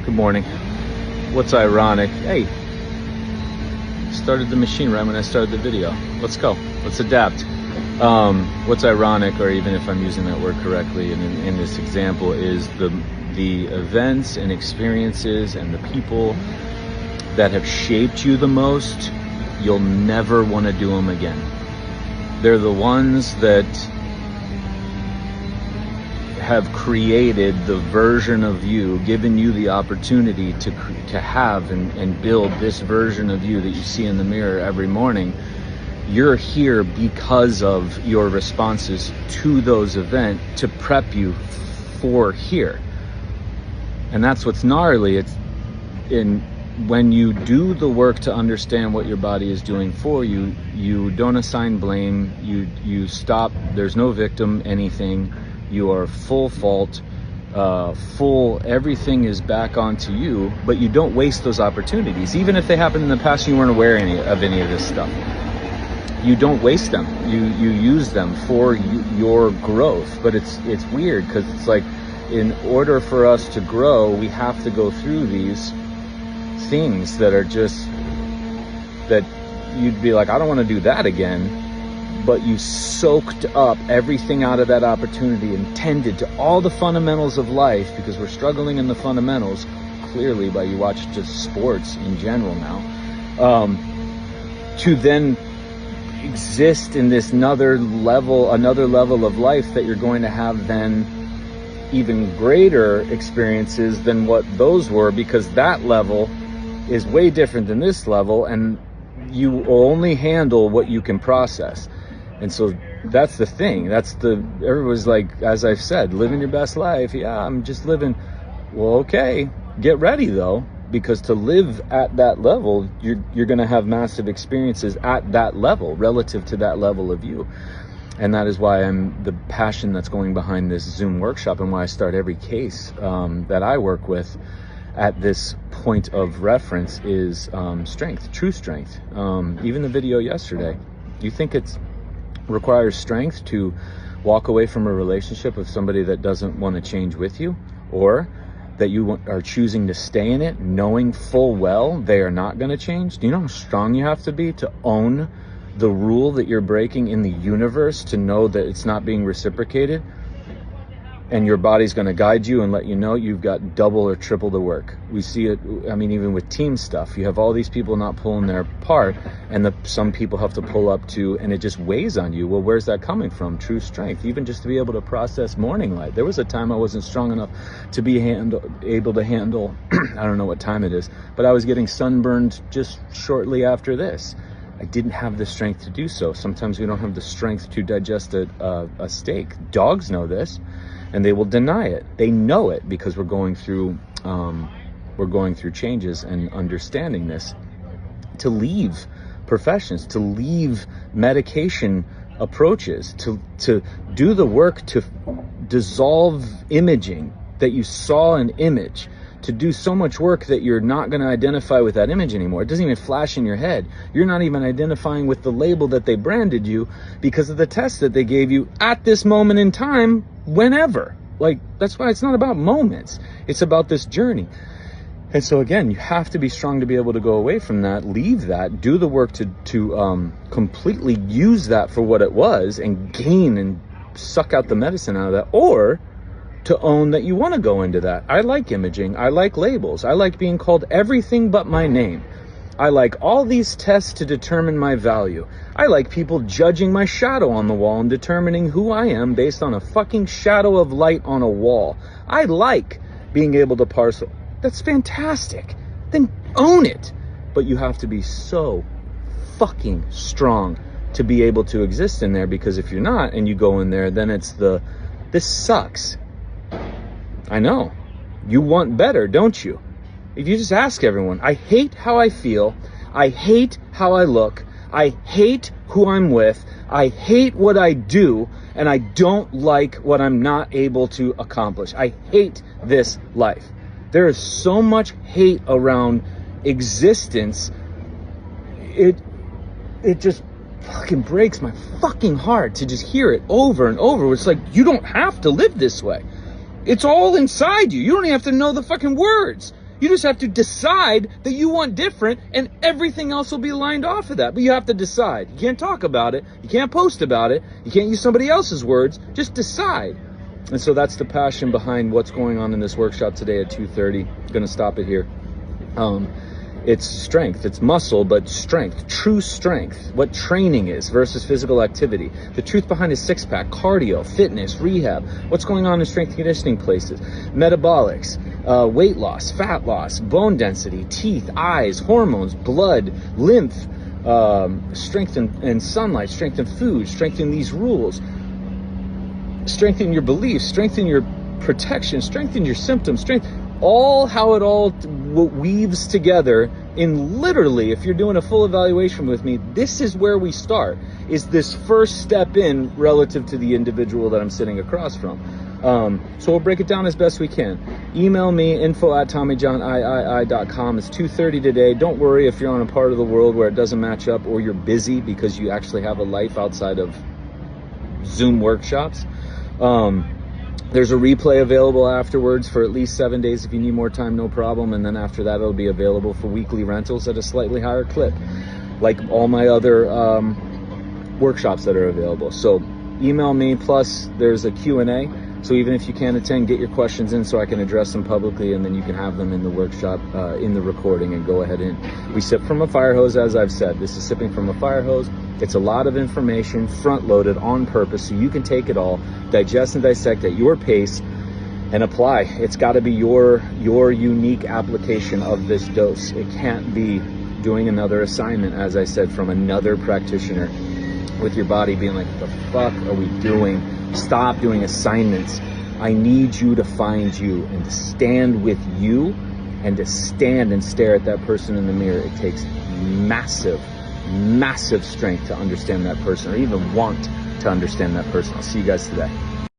Good morning. What's ironic? Hey, started the machine right when I started the video. Let's go. Let's adapt. What's ironic, or even if I'm using that word correctly in this example, is the events and experiences and the people that have shaped you the most, you'll never want to do them again. They're the ones that have created the version of you, given you the opportunity to have and build this version of you that you see in the mirror every morning. You're here because of your responses to those events to prep you for here. And that's what's gnarly. It's when you do the work to understand what your body is doing for you, you don't assign blame, you stop, there's no victim, anything. You are full fault, everything is back onto you, but you don't waste those opportunities. Even if they happened in the past and you weren't aware of any of this stuff. You don't waste them. You use them for your growth. But it's weird, because it's like, in order for us to grow, we have to go through these things that are just, that you'd be like, I don't want to do that again. But you soaked up everything out of that opportunity and tended to all the fundamentals of life, because we're struggling in the fundamentals, clearly, by you watch just sports in general now, to then exist in this another level of life that you're going to have then even greater experiences than what those were, because that level is way different than this level, and you will only handle what you can process. And so that's the thing. Everyone's like, as I've said, living your best life. Yeah, I'm just living. Well, okay, get ready though, because to live at that level, you're going to have massive experiences at that level, relative to that level of you. And that is why the passion that's going behind this Zoom workshop, and why I start every case that I work with at this point of reference is strength, true strength. Even the video yesterday, you think it's requires strength to walk away from a relationship with somebody that doesn't want to change with you, or that you are choosing to stay in it knowing full well they are not going to change? Do you know how strong you have to be to own the rule that you're breaking in the universe, to know that it's not being reciprocated, and your body's going to guide you and let you know you've got double or triple the work? We see it, I mean, even with team stuff, you have all these people not pulling their part, and some people have to pull up too, and it just weighs on you. Well, where's that coming from? True strength. Even just to be able to process morning light. There was a time I wasn't strong enough to be able to handle I don't know what time it is, but I was getting sunburned just shortly after this. I didn't have the strength to do so. Sometimes we don't have the strength to digest a steak. Dogs know this, and they will deny it. They know it, because we're going through changes and understanding this. To leave professions, to leave medication approaches, to do the work to dissolve imaging that you saw an image, to do so much work that you're not going to identify with that image anymore. It doesn't even flash in your head. You're not even identifying with the label that they branded you, because of the test that they gave you at this moment in time, whenever. Like, that's why it's not about moments. It's about this journey. And so again, you have to be strong to be able to go away from that, leave that, do the work to completely use that for what it was, and gain and suck out the medicine out of that, or to own that you want to go into that. I like imaging. I like labels. I like being called everything but my name. I like all these tests to determine my value. I like people judging my shadow on the wall and determining who I am based on a fucking shadow of light on a wall. I like being able to parcel. That's fantastic. Then own it. But you have to be so fucking strong to be able to exist in there, because if you're not and you go in there, then it's this sucks. I know. You want better, don't you? If you just ask everyone, I hate how I feel, I hate how I look, I hate who I'm with, I hate what I do, and I don't like what I'm not able to accomplish. I hate this life. There is so much hate around existence. It just fucking breaks my fucking heart to just hear it over and over. It's like, you don't have to live this way. It's all inside you. You don't even have to know the fucking words. You just have to decide that you want different, and everything else will be lined off of that. But you have to decide. You can't talk about it. You can't post about it. You can't use somebody else's words. Just decide. And so that's the passion behind what's going on in this workshop today at 2:30. I'm going to stop it here. It's strength, it's muscle, but strength, true strength, what training is versus physical activity. The truth behind a six-pack, cardio, fitness, rehab, what's going on in strength and conditioning places, metabolics, weight loss, fat loss, bone density, teeth, eyes, hormones, blood, lymph, strength in sunlight, strength in food, strength in these rules, strength in your beliefs, strength in your protection, strength in your symptoms, strength, all how it all weaves together in literally, if you're doing a full evaluation with me, this is where we start, is this first step in relative to the individual that I'm sitting across from. So we'll break it down as best we can. Email me, info@TommyJohnIII.com. It's 2:30 today. Don't worry if you're on a part of the world where it doesn't match up or you're busy because you actually have a life outside of Zoom workshops. There's a replay available afterwards for at least 7 days. If you need more time, no problem. And then after that, it'll be available for weekly rentals at a slightly higher clip, like all my other workshops that are available. So email me, plus there's a Q&A. So even if you can't attend, get your questions in so I can address them publicly, and then you can have them in the workshop, in the recording, and go ahead and we sip from a fire hose, as I've said. This is sipping from a fire hose. It's a lot of information front-loaded on purpose so you can take it all, digest and dissect at your pace, and apply. It's got to be your unique application of this dose. It can't be doing another assignment, as I said, from another practitioner with your body being like, what the fuck are we doing? Stop doing assignments. I need you to find you and to stand with you, and to stand and stare at that person in the mirror. It takes massive strength to understand that person, or even want to understand that person. I'll see you guys today.